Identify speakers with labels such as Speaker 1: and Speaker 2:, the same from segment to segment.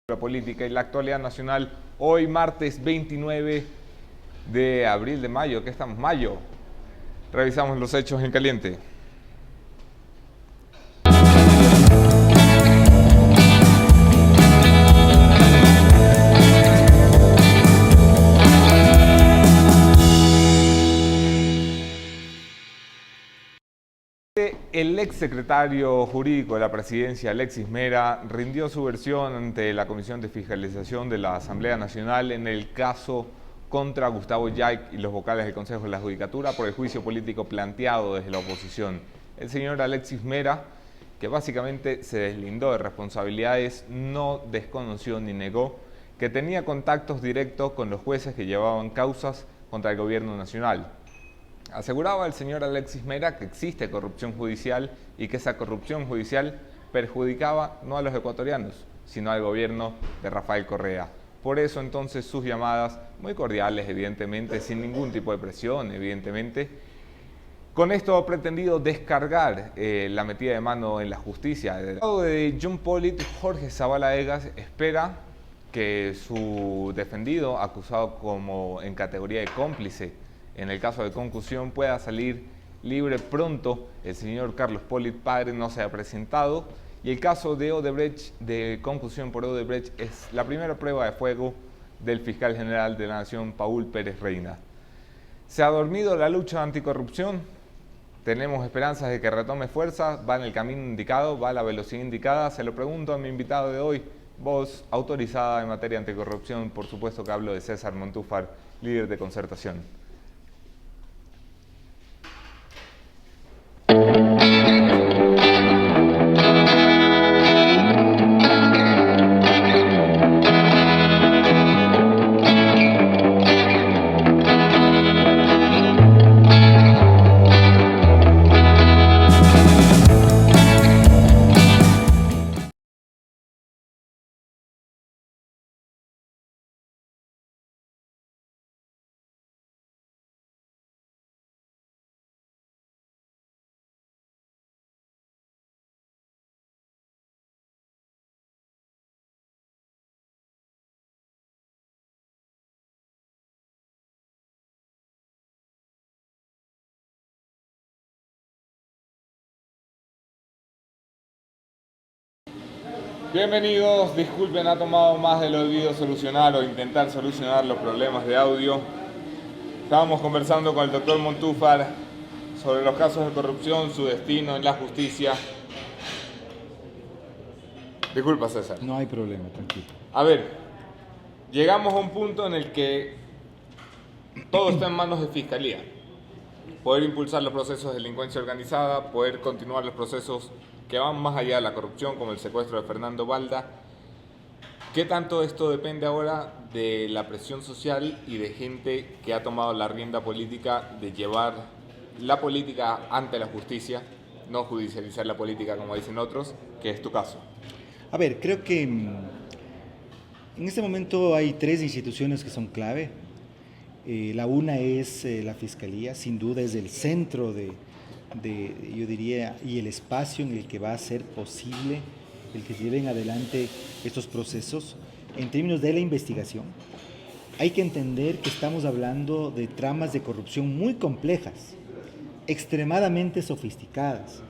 Speaker 1: La política y la actualidad nacional, hoy martes 29 de abril de mayo, ¿qué estamos? Mayo. Revisamos los hechos en caliente. El exsecretario jurídico de la presidencia, Alexis Mera, rindió su versión ante la Comisión de Fiscalización de la Asamblea Nacional en el caso contra Gustavo Yayk y los vocales del Consejo de la Judicatura por el juicio político planteado desde la oposición. El señor Alexis Mera, que básicamente se deslindó de responsabilidades, no desconoció ni negó que tenía contactos directos con los jueces que llevaban causas contra el gobierno nacional. Aseguraba el señor Alexis Mera que existe corrupción judicial y que esa corrupción judicial perjudicaba no a los ecuatorianos, sino al gobierno de Rafael Correa. Por eso entonces sus llamadas, muy cordiales evidentemente, sin ningún tipo de presión evidentemente, con esto ha pretendido descargar la metida de mano en la justicia. Del lado de John Pollitt, Jorge Zavala Egas espera que su defendido, acusado como en categoría de cómplice, en el caso de concusión, pueda salir libre pronto. El señor Carlos Pollitt, padre, no se ha presentado. Y el caso de Odebrecht, de concusión por Odebrecht, es la primera prueba de fuego del fiscal general de la Nación, Paul Pérez Reina. ¿Se ha dormido la lucha anticorrupción? ¿Tenemos esperanzas de que retome fuerza? ¿Va en el camino indicado? ¿Va a la velocidad indicada? Se lo pregunto a mi invitado de hoy, voz autorizada en materia anticorrupción. Por supuesto que hablo de César Montúfar, líder de Concertación. Bienvenidos, disculpen, ha tomado más de lo debido solucionar o intentar solucionar los problemas de audio. Estábamos conversando con el doctor Montúfar sobre los casos de corrupción, su destino en la justicia. Disculpa, César.
Speaker 2: No hay problema, tranquilo.
Speaker 1: A ver, llegamos a un punto en el que todo está en manos de Fiscalía. Poder impulsar los procesos de delincuencia organizada, poder continuar los procesos que van más allá de la corrupción, como el secuestro de Fernando Balda. ¿Qué tanto esto depende ahora de la presión social y de gente que ha tomado la rienda política de llevar la política ante la justicia, no judicializar la política como dicen otros, que es tu caso?
Speaker 2: A ver, creo que en este momento hay tres instituciones que son clave. La una es la Fiscalía, sin duda es el centro yo diría, y el espacio en el que va a ser posible el que se lleven adelante estos procesos. En términos de la investigación, hay que entender que estamos hablando de tramas de corrupción muy complejas, extremadamente sofisticadas.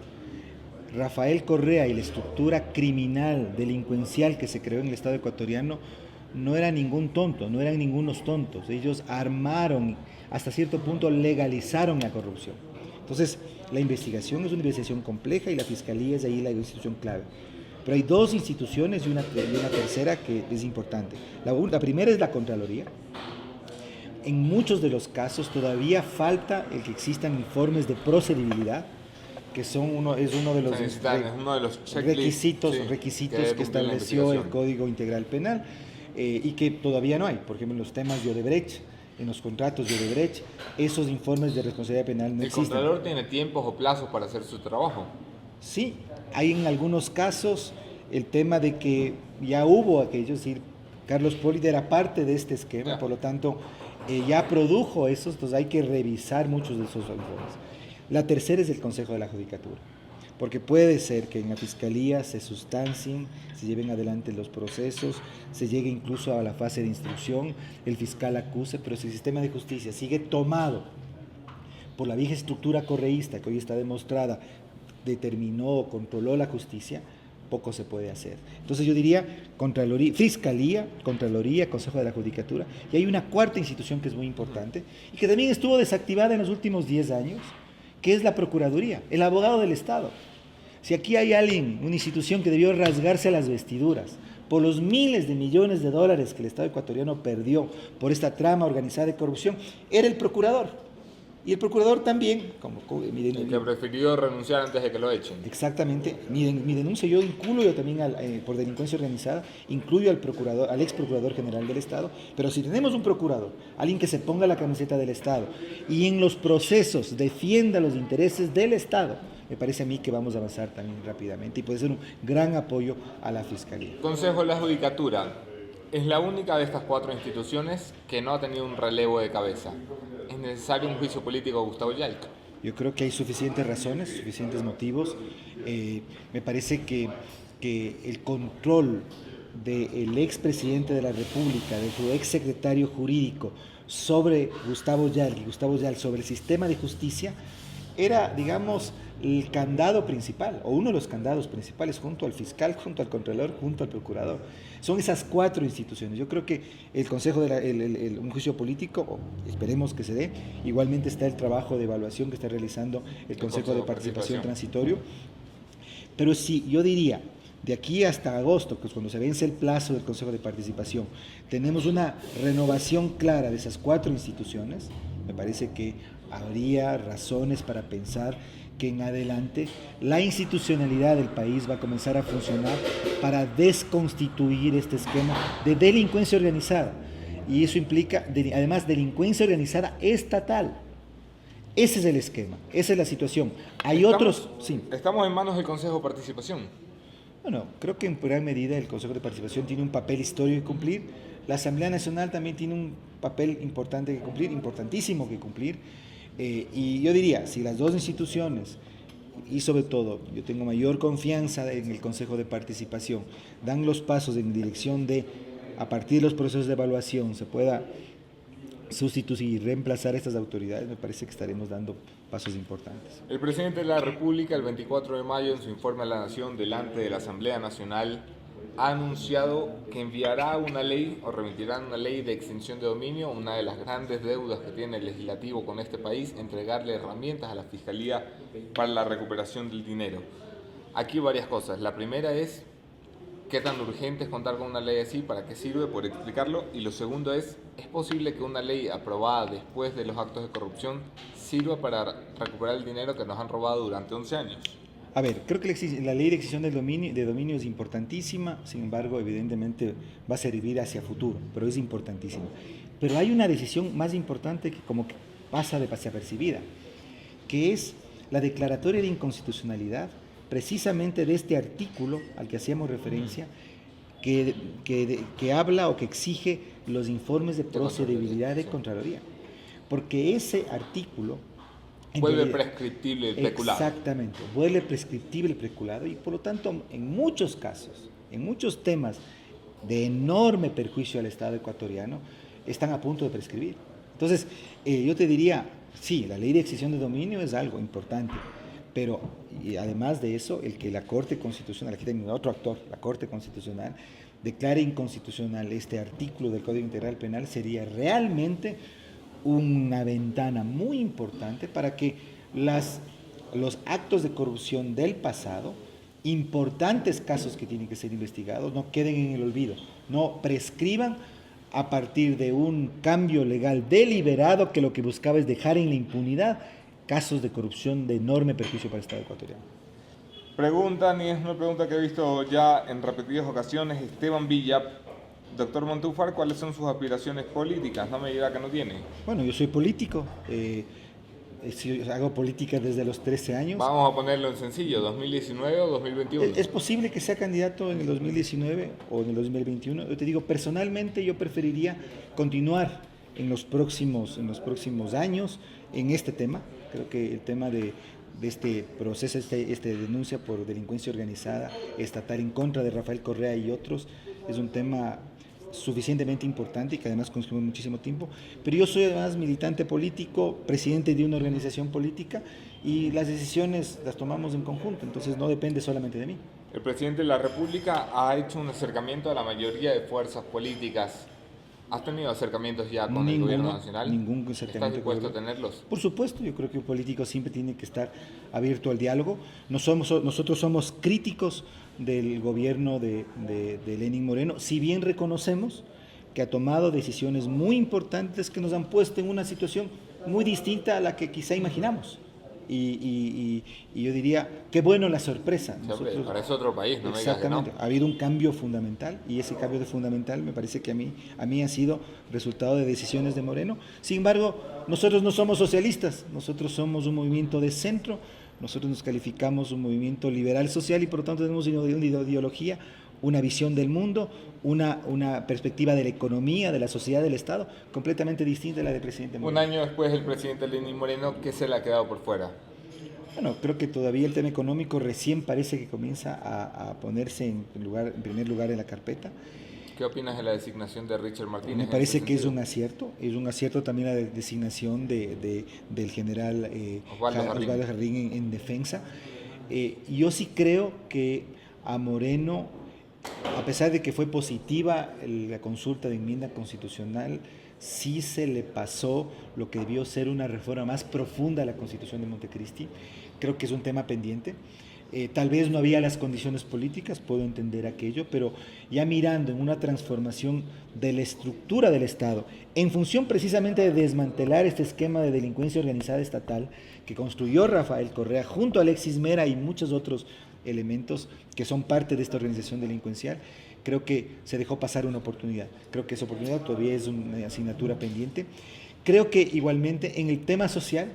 Speaker 2: Rafael Correa y la estructura criminal, delincuencial que se creó en el Estado ecuatoriano no era ningún tonto, no eran ningunos tontos. Ellos armaron, hasta cierto punto legalizaron la corrupción. Entonces, la investigación es una investigación compleja y la Fiscalía es ahí la institución clave. Pero hay dos instituciones y una tercera que es importante. La primera es la Contraloría. En muchos de los casos todavía falta el que existan informes de procedibilidad, que es uno de los requisitos que estableció el Código Integral Penal y que todavía no hay. Por ejemplo, en los temas de Odebrecht, en los contratos de Odebrecht, esos informes de responsabilidad penal no existen.
Speaker 1: ¿El Contralor tiene tiempos o plazos para hacer su trabajo?
Speaker 2: Sí, hay en algunos casos el tema de que ya hubo aquello, es decir, Carlos Pollitt era parte de este esquema, por lo tanto ya produjo esos, entonces hay que revisar muchos de esos informes. La tercera es el Consejo de la Judicatura. porque puede ser que en la Fiscalía se sustancien, se lleven adelante los procesos, se llegue incluso a la fase de instrucción, el fiscal acuse, pero si el sistema de justicia sigue tomado por la vieja estructura correísta que hoy está demostrada, determinó o controló la justicia, poco se puede hacer. Entonces yo diría Fiscalía, Contraloría, Consejo de la Judicatura, y hay una cuarta institución que es muy importante y que también estuvo desactivada en los últimos 10 años, que es la Procuraduría, el abogado del Estado. Si aquí hay alguien, una institución que debió rasgarse las vestiduras por los miles de millones de dólares que el Estado ecuatoriano perdió por esta trama organizada de corrupción, era el procurador. Y el procurador también,
Speaker 1: miren, el que prefirió renunciar antes de que lo echen.
Speaker 2: Exactamente. Mi denuncia yo incluyo también por delincuencia organizada, incluyo al procurador, al ex procurador general del Estado, pero si tenemos un procurador, alguien que se ponga la camiseta del Estado y en los procesos defienda los intereses del Estado, me parece a mí que vamos a avanzar también rápidamente y puede ser un gran apoyo a la Fiscalía.
Speaker 1: Consejo de la Judicatura. Es la única de estas 4 instituciones que no ha tenido un relevo de cabeza. ¿Es necesario un juicio político a Gustavo Yalc?
Speaker 2: Yo creo que hay suficientes razones, suficientes motivos. Me parece que el control del expresidente de la República, de su exsecretario jurídico sobre Gustavo Yalc y Gustavo Yalc sobre el sistema de justicia era, digamos, el candado principal, o uno de los candados principales, junto al fiscal, junto al contralor, junto al procurador. Son esas 4 instituciones. Yo creo que el Consejo de un juicio político, esperemos que se dé, igualmente está el trabajo de evaluación que está realizando el Consejo de Participación Transitorio. Pero sí, yo diría, de aquí hasta agosto, que es cuando se vence el plazo del Consejo de Participación, tenemos una renovación clara de esas 4 instituciones. Me parece que habría razones para pensar que en adelante la institucionalidad del país va a comenzar a funcionar para desconstituir este esquema de delincuencia organizada. Y eso implica, además, delincuencia organizada estatal. Ese es el esquema, esa es la situación.
Speaker 1: Estamos en manos del Consejo de Participación.
Speaker 2: Bueno, creo que en gran medida el Consejo de Participación tiene un papel histórico que cumplir. La Asamblea Nacional también tiene un papel importante que cumplir, importantísimo que cumplir. Y yo diría, si las 2 instituciones, y sobre todo, yo tengo mayor confianza en el Consejo de Participación, dan los pasos en dirección de, a partir de los procesos de evaluación, se pueda sustituir y reemplazar a estas autoridades, me parece que estaremos dando pasos importantes.
Speaker 1: El presidente de la República, el 24 de mayo, en su informe a la Nación delante de la Asamblea Nacional, ha anunciado que enviará una ley o remitirá una ley de extinción de dominio, una de las grandes deudas que tiene el legislativo con este país, entregarle herramientas a la Fiscalía para la recuperación del dinero. Aquí varias cosas. La primera es, ¿qué tan urgente es contar con una ley así? ¿Para qué sirve? Por explicarlo. Y lo segundo ¿es posible que una ley aprobada después de los actos de corrupción sirva para recuperar el dinero que nos han robado durante 11 años?
Speaker 2: A ver, creo que la ley de extinción de dominio es importantísima, sin embargo, evidentemente va a servir hacia futuro, pero es importantísima. Pero hay una decisión más importante que como que pasa desapercibida, que es la declaratoria de inconstitucionalidad, precisamente de este artículo al que hacíamos referencia, que habla o que exige los informes de procedibilidad de Contraloría. Porque ese artículo
Speaker 1: vuelve prescriptible el peculado.
Speaker 2: Exactamente, vuelve prescriptible el peculado y por lo tanto en muchos casos, en muchos temas de enorme perjuicio al Estado ecuatoriano, están a punto de prescribir. Entonces, yo te diría, sí, la ley de extinción de dominio es algo importante, pero y además de eso, el que la Corte Constitucional, aquí tengo otro actor, la Corte Constitucional, declare inconstitucional este artículo del Código Integral Penal sería realmente una ventana muy importante para que los actos de corrupción del pasado, importantes casos que tienen que ser investigados, no queden en el olvido, no prescriban a partir de un cambio legal deliberado que lo que buscaba es dejar en la impunidad casos de corrupción de enorme perjuicio para el Estado ecuatoriano.
Speaker 1: Preguntan, y es una pregunta que he visto ya en repetidas ocasiones, Esteban Villa. Doctor Montúfar, ¿cuáles son sus aspiraciones políticas? No me diga que no tiene.
Speaker 2: Bueno, yo soy político, hago política desde los 13 años.
Speaker 1: Vamos a ponerlo en sencillo, ¿2019 o 2021?
Speaker 2: Es posible que sea candidato en el 2019 o en el 2021. Yo te digo, personalmente yo preferiría continuar en los próximos años en este tema. Creo que el tema de este proceso, esta denuncia por delincuencia organizada estatal en contra de Rafael Correa y otros, es un tema suficientemente importante y que además consume muchísimo tiempo, pero yo soy además militante político, presidente de una organización política y las decisiones las tomamos en conjunto, entonces no depende solamente de mí.
Speaker 1: El presidente de la República ha hecho un acercamiento a la mayoría de fuerzas políticas. ¿Has tenido acercamientos ya con el gobierno nacional?
Speaker 2: Ningún acercamiento.
Speaker 1: ¿Estás dispuesto a tenerlos?
Speaker 2: Por supuesto, yo creo que un político siempre tiene que estar abierto al diálogo. Nosotros somos críticos del gobierno de Lenín Moreno, si bien reconocemos que ha tomado decisiones muy importantes que nos han puesto en una situación muy distinta a la que quizá imaginamos. Y yo diría, qué bueno la sorpresa.
Speaker 1: Nosotros, parece otro país, no me digas que no.
Speaker 2: Exactamente, ha habido un cambio fundamental y ese cambio de fundamental me parece que a mí ha sido resultado de decisiones de Moreno. Sin embargo, nosotros no somos socialistas, nosotros somos un movimiento de centro, nosotros nos calificamos un movimiento liberal social y por lo tanto tenemos una ideología, una visión del mundo, una perspectiva de la economía, de la sociedad, del Estado, completamente distinta a la del presidente Moreno.
Speaker 1: Un año después el presidente Lenín Moreno, ¿qué se le ha quedado por fuera?
Speaker 2: Bueno, creo que todavía el tema económico recién parece que comienza a ponerse en primer lugar en la carpeta.
Speaker 1: ¿Qué opinas de la designación de Richard Martínez?
Speaker 2: Me parece que es un acierto también la designación del general Osvaldo Jarrín en defensa. Yo sí creo que a Moreno, a pesar de que fue positiva la consulta de enmienda constitucional, sí se le pasó lo que debió ser una reforma más profunda a la Constitución de Montecristi. Creo que es un tema pendiente. Tal vez no había las condiciones políticas, puedo entender aquello, pero ya mirando en una transformación de la estructura del Estado, en función precisamente de desmantelar este esquema de delincuencia organizada estatal que construyó Rafael Correa junto a Alexis Mera y muchos otros elementos que son parte de esta organización delincuencial, creo que se dejó pasar una oportunidad. Creo que esa oportunidad todavía es una asignatura pendiente. Creo que igualmente en el tema social,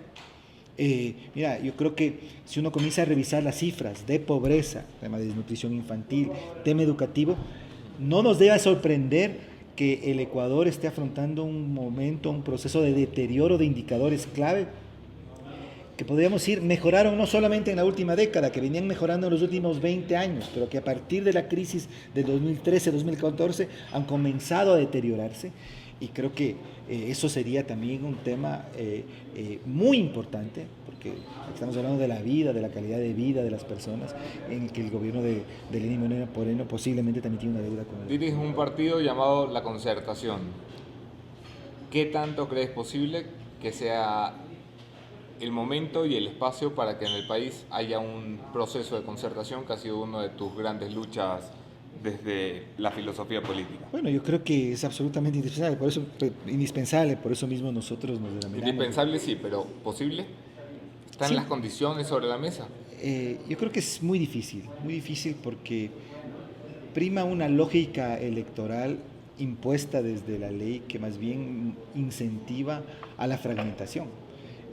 Speaker 2: yo creo que si uno comienza a revisar las cifras de pobreza, tema de desnutrición infantil, tema educativo, no nos debe sorprender que el Ecuador esté afrontando un proceso de deterioro de indicadores clave que podríamos decir mejoraron no solamente en la última década, que venían mejorando en los últimos 20 años, pero que a partir de la crisis de 2013-2014 han comenzado a deteriorarse. Y creo que eso sería también un tema muy importante, porque estamos hablando de la vida, de la calidad de vida de las personas, en el que el gobierno de Lenín Moreno posiblemente también tiene una deuda con él.
Speaker 1: Diriges un partido llamado La Concertación. ¿Qué tanto crees posible que sea el momento y el espacio para que en el país haya un proceso de concertación que ha sido una de tus grandes luchas desde la filosofía política?
Speaker 2: Bueno, yo creo que es absolutamente indispensable, por eso mismo nosotros nos denominamos.
Speaker 1: Indispensable sí, pero ¿posible? ¿Están las condiciones sobre la mesa?
Speaker 2: Yo creo que es muy difícil porque prima una lógica electoral impuesta desde la ley que más bien incentiva a la fragmentación.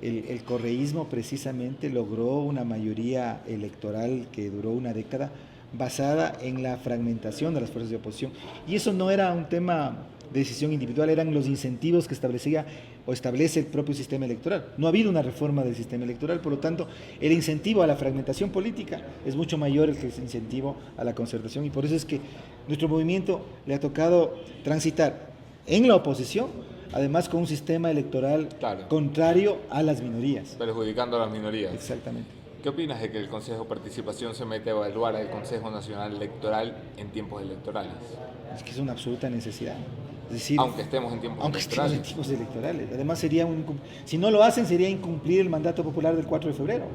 Speaker 2: El correísmo precisamente logró una mayoría electoral que duró una década basada en la fragmentación de las fuerzas de oposición. Y eso no era un tema de decisión individual, eran los incentivos que establece el propio sistema electoral. No ha habido una reforma del sistema electoral, por lo tanto, el incentivo a la fragmentación política es mucho mayor que el incentivo a la concertación. Y por eso es que nuestro movimiento le ha tocado transitar en la oposición, además con un sistema electoral contrario a las minorías.
Speaker 1: Perjudicando a las minorías.
Speaker 2: Exactamente.
Speaker 1: ¿Qué opinas de que el Consejo de Participación se mete a evaluar al Consejo Nacional Electoral en tiempos electorales?
Speaker 2: Es que es una absoluta necesidad. Es decir,
Speaker 1: aunque estemos en tiempos
Speaker 2: electorales. Además, si no lo hacen, sería incumplir el mandato popular del 4 de febrero.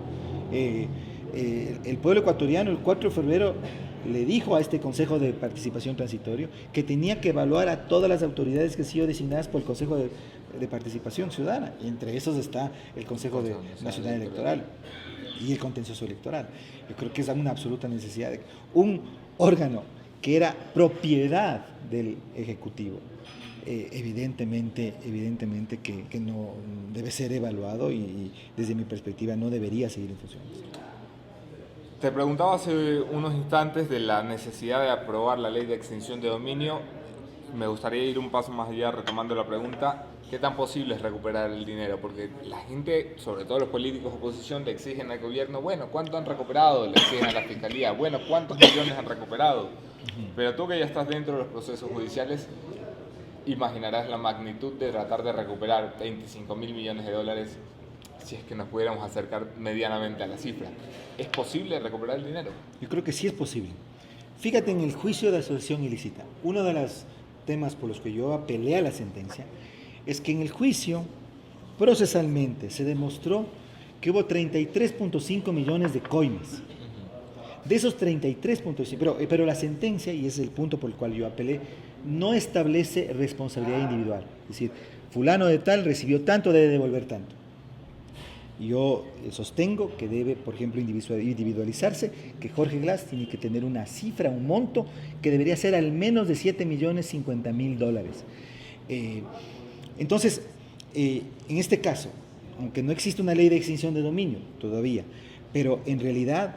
Speaker 2: El pueblo ecuatoriano el 4 de febrero le dijo a este Consejo de Participación Transitorio que tenía que evaluar a todas las autoridades que han sido designadas por el Consejo de Participación Ciudadana, y entre esos está el Consejo Nacional Electoral y el contencioso electoral. Yo creo que es una absoluta necesidad de un órgano que era propiedad del Ejecutivo. Evidentemente que no debe ser evaluado y desde mi perspectiva no debería seguir en funciones.
Speaker 1: Te preguntaba hace unos instantes de la necesidad de aprobar la ley de extinción de dominio. Me gustaría ir un paso más allá retomando la pregunta, ¿qué tan posible es recuperar el dinero? Porque la gente, sobre todo los políticos de oposición, le exigen al gobierno, bueno, ¿cuánto han recuperado? Le exigen a la fiscalía, bueno, ¿cuántos millones han recuperado? Pero tú que ya estás dentro de los procesos judiciales, imaginarás la magnitud de tratar de recuperar 25.000 millones de dólares si es que nos pudiéramos acercar medianamente a la cifra. ¿Es posible recuperar el dinero?
Speaker 2: Yo creo que sí es posible. Fíjate en el juicio de asociación ilícita. Uno de los temas por los que yo apelé a la sentencia es que en el juicio procesalmente se demostró que hubo 33.5 millones de coimas. De esos 33.5, pero la sentencia, y es el punto por el cual yo apelé, no establece responsabilidad individual. Es decir, fulano de tal recibió tanto, debe devolver tanto. Yo sostengo que debe, por ejemplo, individualizarse, que Jorge Glass tiene que tener una cifra, un monto, que debería ser al menos de $7.050.000. Entonces, en este caso, aunque no existe una ley de extinción de dominio todavía, pero en realidad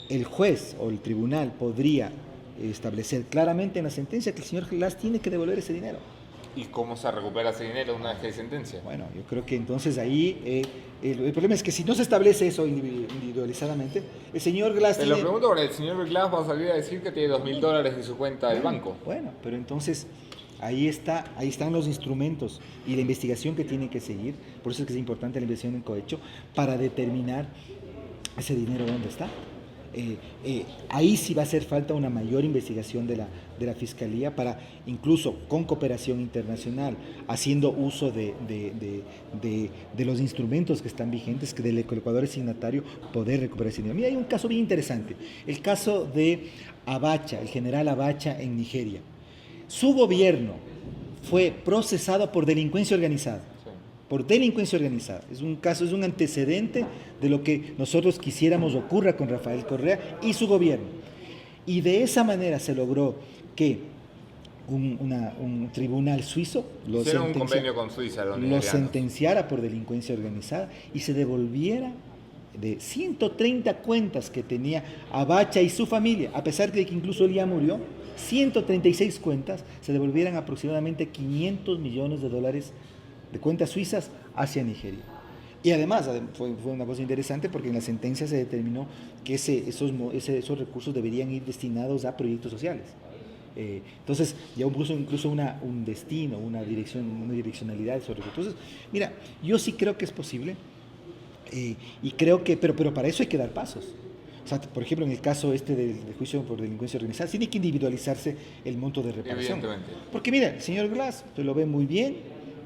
Speaker 2: el juez o el tribunal podría establecer claramente en la sentencia que el señor Glass tiene que devolver ese dinero.
Speaker 1: ¿Y cómo se recupera ese dinero una vez que hay sentencia?
Speaker 2: Bueno, yo creo que entonces ahí el problema es que si no se establece eso individualizadamente, el señor Glass
Speaker 1: Te lo pregunto porque el señor Glass va a salir a decir que tiene $2.000 en su cuenta del banco.
Speaker 2: Bueno, pero entonces ahí están los instrumentos y la investigación que tiene que seguir, por eso es que es importante la investigación en cohecho, para determinar ese dinero dónde está. Ahí sí va a hacer falta una mayor investigación de la Fiscalía para, incluso con cooperación internacional, haciendo uso de los instrumentos que están vigentes, que del Ecuador es signatario, poder recuperar ese dinero. Mira, hay un caso bien interesante, el caso de Abacha, el general Abacha en Nigeria. Su gobierno fue procesado por delincuencia organizada. Por delincuencia organizada. Es un caso, es un antecedente de lo que nosotros quisiéramos ocurra con Rafael Correa y su gobierno. Y de esa manera se logró que un tribunal suizo lo sentenciara por delincuencia organizada y se devolviera de 130 cuentas que tenía Abacha y su familia, a pesar de que incluso él ya murió, 136 cuentas, se devolvieran aproximadamente $500 millones de cuentas suizas hacia Nigeria. Y además fue una cosa interesante porque en la sentencia se determinó que esos recursos deberían ir destinados a proyectos sociales. Entonces ya incluso un destino, una direccionalidad de esos recursos. Entonces, mira, yo sí creo que es posible y creo que, pero para eso hay que dar pasos. O sea, por ejemplo, en el caso del juicio por delincuencia organizada, tiene que individualizarse el monto de reparación. Porque mira, el señor Glass, usted lo ve muy bien,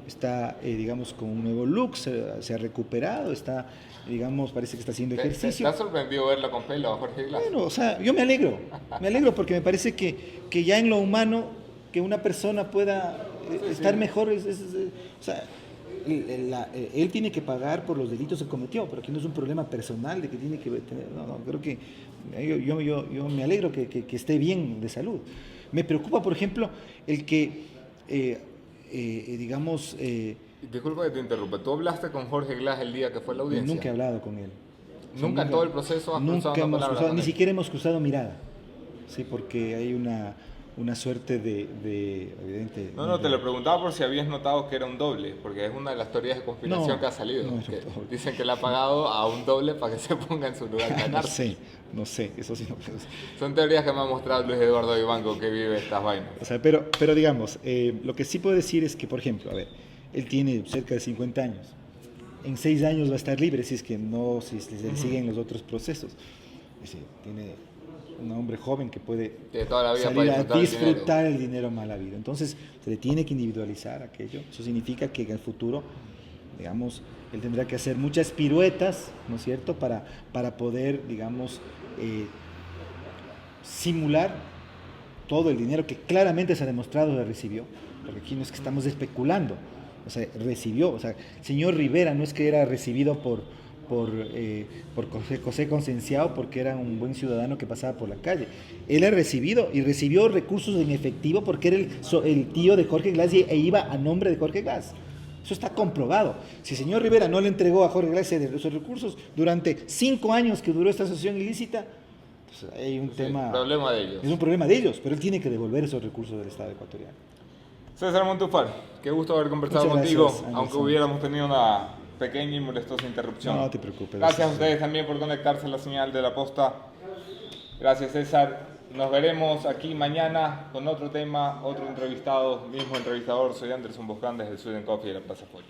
Speaker 2: está, digamos, con un nuevo look, se ha recuperado, está, digamos, parece que está haciendo ejercicio.
Speaker 1: ¿Te ha sorprendido verlo con pelo a Jorge Glass?
Speaker 2: Bueno, o sea, yo me alegro porque me parece que ya en lo humano, que una persona pueda estar mejor, o sea, él tiene que pagar por los delitos que cometió, pero aquí no es un problema personal de que tiene que tener, no, creo que yo me alegro que esté bien de salud. Me preocupa, por ejemplo, el que digamos...
Speaker 1: Disculpa que te interrumpa, ¿tú hablaste con Jorge Glass el día que fue la audiencia?
Speaker 2: Nunca he hablado con él.
Speaker 1: ¿Nunca en todo el proceso has cruzado una palabra con él?
Speaker 2: Ni siquiera hemos cruzado mirada, sí, porque hay una suerte de evidente...
Speaker 1: No, te lo preguntaba por si habías notado que era un doble, porque es una de las teorías de conspiración que ha salido. Que dicen que le ha pagado a un doble para que se ponga en su lugar de ganar.
Speaker 2: No sé, eso sí no puedo.
Speaker 1: Son teorías que me ha mostrado Luis Eduardo Vivanco, que vive estas vainas.
Speaker 2: O sea, pero digamos, lo que sí puedo decir es que, por ejemplo, a ver, él tiene cerca de 50 años. En 6 años va a estar libre si se le siguen los otros procesos. Es decir, tiene un hombre joven que puede
Speaker 1: toda la vida
Speaker 2: salir a disfrutar el dinero mal habido. Entonces, se le tiene que individualizar aquello. Eso significa que en el futuro, digamos, él tendrá que hacer muchas piruetas, ¿no es cierto?, para poder, digamos, simular todo el dinero que claramente se ha demostrado que recibió, porque aquí no es que estamos especulando, o sea, recibió, o sea, el señor Rivera no es que era recibido por José Concienciao porque era un buen ciudadano que pasaba por la calle. Él ha recibido y recibió recursos en efectivo porque era el tío de Jorge Glass e iba a nombre de Jorge Glass. Eso está comprobado. Si el señor Rivera no le entregó a Jorge Glass esos recursos durante 5 años que duró esta asociación ilícita, pues hay un tema...
Speaker 1: problema de ellos.
Speaker 2: Es un problema de ellos, pero él tiene que devolver esos recursos del Estado ecuatoriano.
Speaker 1: César Montúfar, qué gusto haber conversado
Speaker 2: Muchas
Speaker 1: contigo,
Speaker 2: gracias, Anderson.
Speaker 1: aunque hubiéramos tenido una pequeña y molestosa interrupción.
Speaker 2: No te preocupes.
Speaker 1: Gracias a ustedes también por conectarse a la señal de La Posta. Gracias, César. Nos veremos aquí mañana con otro tema, otro entrevistado, mismo entrevistador. Soy Anderson Boscán desde Sweden Coffee de la Plaza Foch.